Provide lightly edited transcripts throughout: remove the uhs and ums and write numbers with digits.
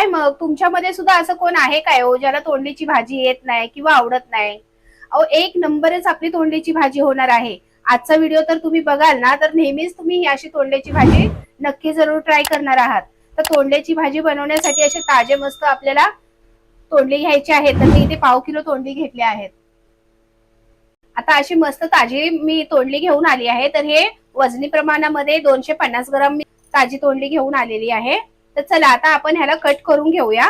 काय मग तुमच्यामध्ये सुद्धा असं कोण आहे काय हो ज्याला तोंडलीची भाजी येत नाही किंवा आवडत नाही? अहो, एक नंबरच आपली तोंडलीची भाजी होणार आहे. आजचा व्हिडिओ तर तुम्ही बघाल ना, तर नेहमीच तुम्ही ही अशी तोंडल्याची भाजी नक्की जरूर ट्राय करणार आहात. तर तोंडल्याची भाजी बनवण्यासाठी असे ताजे मस्त आपल्याला तोंडली घ्यायची आहेत. तर मी इथे पाव किलो तोंडली घेतली आहेत. आता अशी मस्त ताजी मी तोंडली घेऊन आली आहे. तर हे वजनी प्रमाणामध्ये 250 ग्राम मी ताजी तोंडली घेऊन आलेली आहे. तर चला आता आपण ह्याला कट करून घेऊया.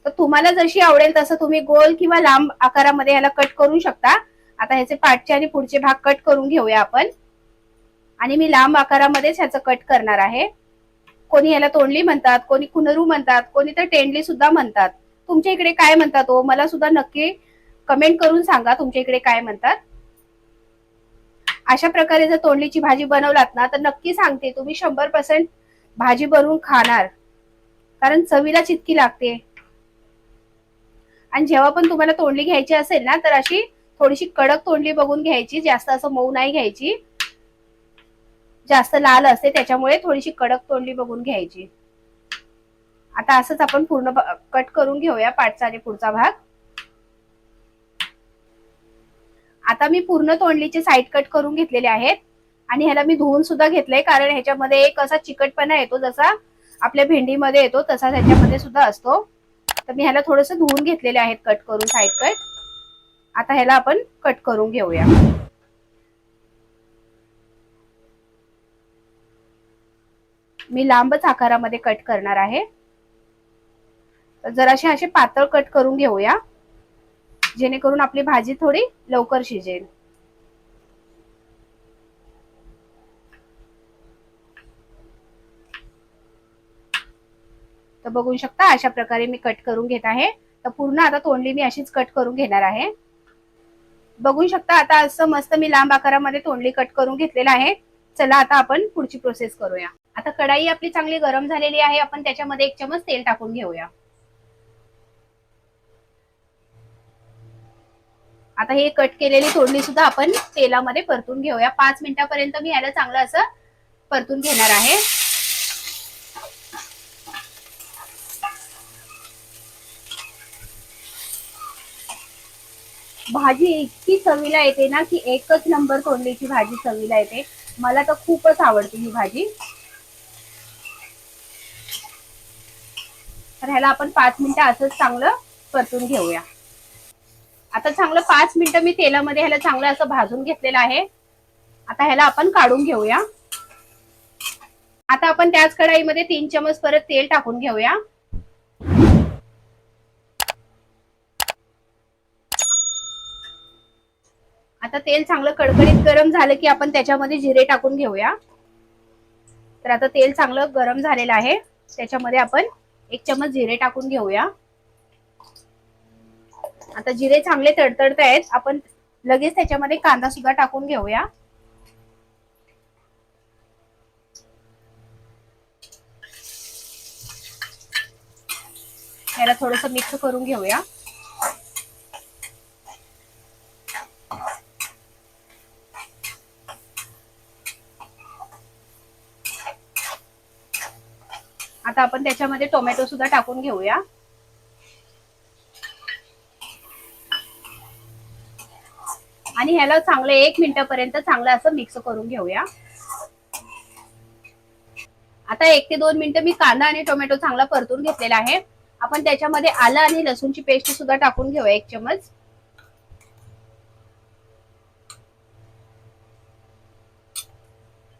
तर तुम्हाला जशी आवडेल तसं तुम्ही गोल किंवा लांब आकारामध्ये ह्याला कट करू शकता. आता ह्याचे पाठचे आणि पुढचे भाग कट करून घेऊया आपण. आणि मी लांब आकारामध्येच ह्याचं कट करणार आहे. कोणी ह्याला तोंडली म्हणतात, कोणी कुनरू म्हणतात, कोणी तर टेंडली सुद्धा म्हणतात. तुमच्या इकडे काय म्हणतात हो? मला सुद्धा नक्की कमेंट करून सांगा तुमच्या इकडे काय म्हणतात. अशा प्रकारे जर तोंडलीची भाजी बनवलात ना, तर नक्की सांगते तुम्ही 100% भाजी बनवून खाणार. कारण चवीला इतकी लागते. आणि जेव्हा पण तुम्हाला तोंडली घ्यायची असेल ना, तर अशी थोडीशी कडक तोंडली बघून घ्यायची. जास्त असं मऊ नाही घ्यायची. जास्त लाल असते त्याच्यामुळे थोडीशी कडक तोंडली बघून घ्यायची. आता असंच आपण पूर्ण कट करून घेऊया पाठचा आणि पुढचा भाग. आता मी पूर्ण तोंडलीचे साईड कट करून घेतलेले आहेत. आणि ह्याला मी धुवून सुद्धा घेतलंय, कारण ह्याच्यामध्ये एक असा चिकटपणा येतो, जसा आपल्या भेंडीमध्ये येतो तसा ह्याच्यामध्ये सुद्धा असतो. तर मी ह्याला थोडंसं धुवून घेतलेले आहेत कट करून साईड कट. आता ह्याला आपण कट करून घेऊया. मी लांबच आकारामध्ये कट करणार आहे. तर जराशी असे पातळ कट करून घेऊया, जेणेकरून आपली भाजी थोडी लवकर शिजेल. तर बघू शकता अशा प्रकारे मी कट करून घेत आहे. तर पूर्ण आता तोंडली मी अशीच कट करून घेणार आहे. बघू शकता आता असं मस्त मी लांब आकारामध्ये तोंडली कट करून घेतलेला आहे. चला आता आपण पुढची प्रोसेस करूया. आता कढाई आपली चांगली गरम झालेली आहे. आपण त्याच्यामध्ये 1 चमच तेल टाकून घेऊया. आता हे कट केलेली तोंडली सुद्धा आपण तेलामध्ये परतून घेऊया. 5 मिनिटापर्यंत मी याला चांगलं असं परतून घेणार आहे. भाजी इतकी चवीला येते ना, की एकच नंबर तोंडलीची भाजी चवीला येते. मला तर खूपच आवडते ही भाजी. तर ह्याला आपण 5 मिनिटं असंच चांगलं परतून घेऊया. आता चांगलं 5 मिनिटं मी तेलामध्ये ह्याला चांगलं असं भाजून घेतलेलं आहे. आता ह्याला आपण काढून घेऊया. आता आपण त्याच कढाईमध्ये 3 चमच परत तेल टाकून घेऊया. आता तेल चांगलं कडकडीत गरम झालं की आपण त्याच्यामध्ये जिरे टाकून घेऊया. तर आता तेल चांगलं गरम झालेलं आहे. त्याच्यामध्ये आपण 1 चमच जिरे टाकून घेऊया. आता जिरे चांगले तडतडत आहेत. आपण लगेच त्याच्यामध्ये कांदा सुद्धा टाकून घेऊया. याला थोडंसं मिक्स करून घेऊया. आता आपण त्याच्यामध्ये टोमॅटो सुद्धा टाकून घेऊया. आणि ह्याला चांगलं 1 मिनिटापर्यंत चांगलं असं मिक्स करून घेऊया. आता 1 ते 2 मिनिटं मी कांदा आणि टोमॅटो चांगला परतून घेतलेला आहे. आपण त्याच्यामध्ये आलं आणि लसूणची पेस्ट सुद्धा टाकून घेऊया 1 चमच.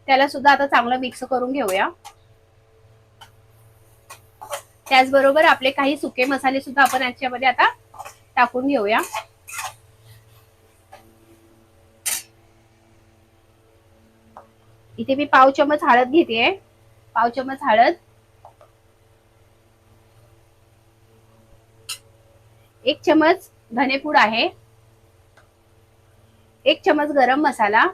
त्याला सुद्धा आता चांगलं मिक्स करून घेऊया. त्याचबरोबर आपले काही सुके मसाले सुद्धा आपण याच्यामध्ये आता टाकून घेऊया. इथे मी पाव चमच हळद घेतेय. पाव चमच हळद, 1 चमच धनेपूड आहे, 1 चमच गरम मसाला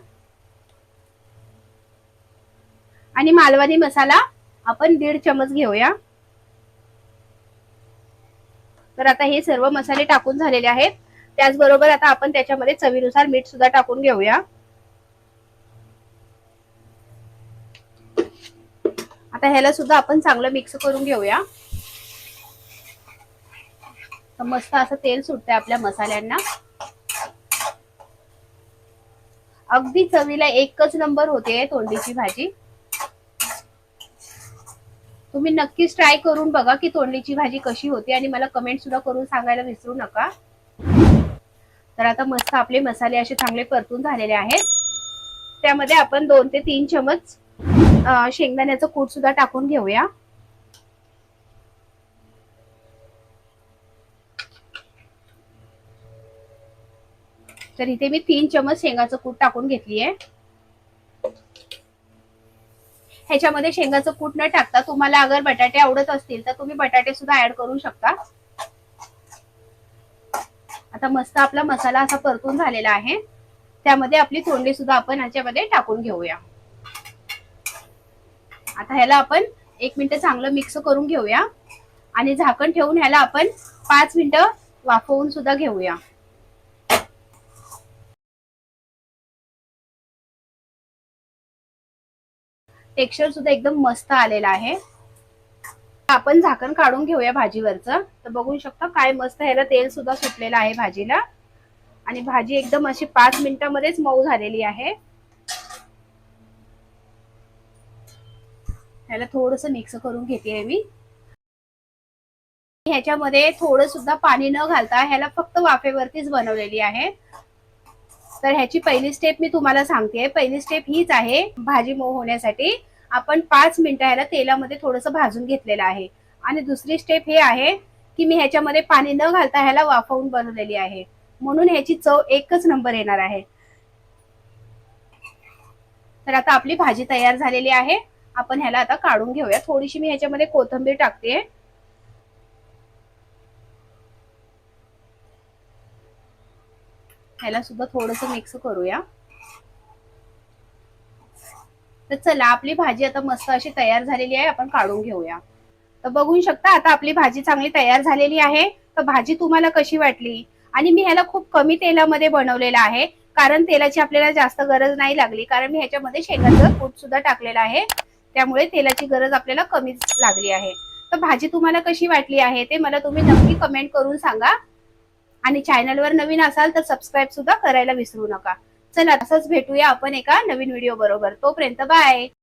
आणि मालवणी मसाला आपण 1.5 चमच घेऊया. तर आता हे सर्व मसाले टाकून झालेले आहेत. त्याचबरोबर आता आपण त्याच्यामध्ये चवीनुसार मीठ सुद्धा टाकून घेऊया. आता ह्याला सुद्धा आपण चांगलं मिक्स करून घेऊया. तर मस्त असं तेल सुटतंय आपल्या मसाल्यांना. अगदी चवीला एकच नंबर होते तोंडलीची भाजी. तुम्ही नक्कीच ट्राय करून बघा की तोंडलीची भाजी कशी होते आणि मला कमेंट सुद्धा करून सांगायला विसरू नका. तर आता मस्त आपले मसाले असे चांगले परतून झालेले आहेत. त्यामध्ये आपण 2 ते 3 चमच शेंगदाण्याचं कूट सुद्धा टाकून घेऊया. तर इथे मी 3 चमच शेंगाचं कूट टाकून घेतली आहे. ह्याच्यामध्ये शेंगाचं कूट न टाकता तुम्हाला अगर बटाटे आवडत असतील तर तुम्ही बटाटे सुद्धा ऍड करू शकता. आता मस्त आपला मसाला असा परतून झालेला आहे. त्यामध्ये आपली तोंडली सुद्धा आपण ह्याच्यामध्ये टाकून घेऊया. आता ह्याला आपण 1 मिनिट चांगलं मिक्स करून घेऊया आणि झाकण ठेवून ह्याला आपण 5 मिनिटं वाफवून सुद्धा घेऊया. टेक्स्चर सुद्धा एकदम मस्त आलेला आहे. आपण झाकण काढून घेऊया भाजीवरचं. तर बघू शकता काय मस्त ह्याला तेल सुद्धा सुटलेलं आहे भाजीला आणि भाजी एकदम अशी 5 मिनिटांमध्येच मऊ झालेली आहे. ह्याला थोडंसं मिक्स करून घेते मी. ह्याच्यामध्ये थोडं सुद्धा पाणी न घालता ह्याला फक्त वाफेवरतीच बनवलेली आहे. तर ह्याची पहिली स्टेप मी तुम्हाला सांगते. पहिली स्टेप हीच आहे, भाजी मऊ होण्यासाठी आपण 5 मिनिटं ह्याला तेलामध्ये थोडंसं भाजून घेतलेलं आहे. आणि दुसरी स्टेप हे आहे की मी ह्याच्यामध्ये पाणी न घालता ह्याला वाफवून बनवलेली आहे, म्हणून ह्याची चव एकच नंबर येणार आहे. तर आता आपली भाजी तयार झालेली आहे. आपण ह्याला आता काढून घेऊया. थोडीशी मी ह्याच्यामध्ये कोथिंबीर टाकते. ह्याला सुद्धा थोडंसं मिक्स करूया. तर चला आपली भाजी आता मस्त अशी तयार झालेली आहे. आपण काढून घेऊया. तर बघू शकता आता आपली भाजी चांगली तयार झालेली आहे. तर भाजी तुम्हाला कशी वाटली? आणि मी ह्याला खूप कमी तेलामध्ये बनवलेलं आहे, कारण तेलाची आपल्याला जास्त गरज नाही लागली, कारण मी ह्याच्यामध्ये शेंगाचं कूट सुद्धा टाकलेलं आहे. त्यामुळे तेलाची गरज आपल्याला कमीच लागली आहे. तर भाजी तुम्हाला कशी वाटली आहे ते मला तुम्ही नक्की कमेंट करून सांगा. आणि चॅनलवर नवीन असाल तर सबस्क्राईब सुद्धा करायला विसरू नका. चला असंच भेटूया आपण एका नवीन व्हिडिओ बरोबर. तोपर्यंत बाय.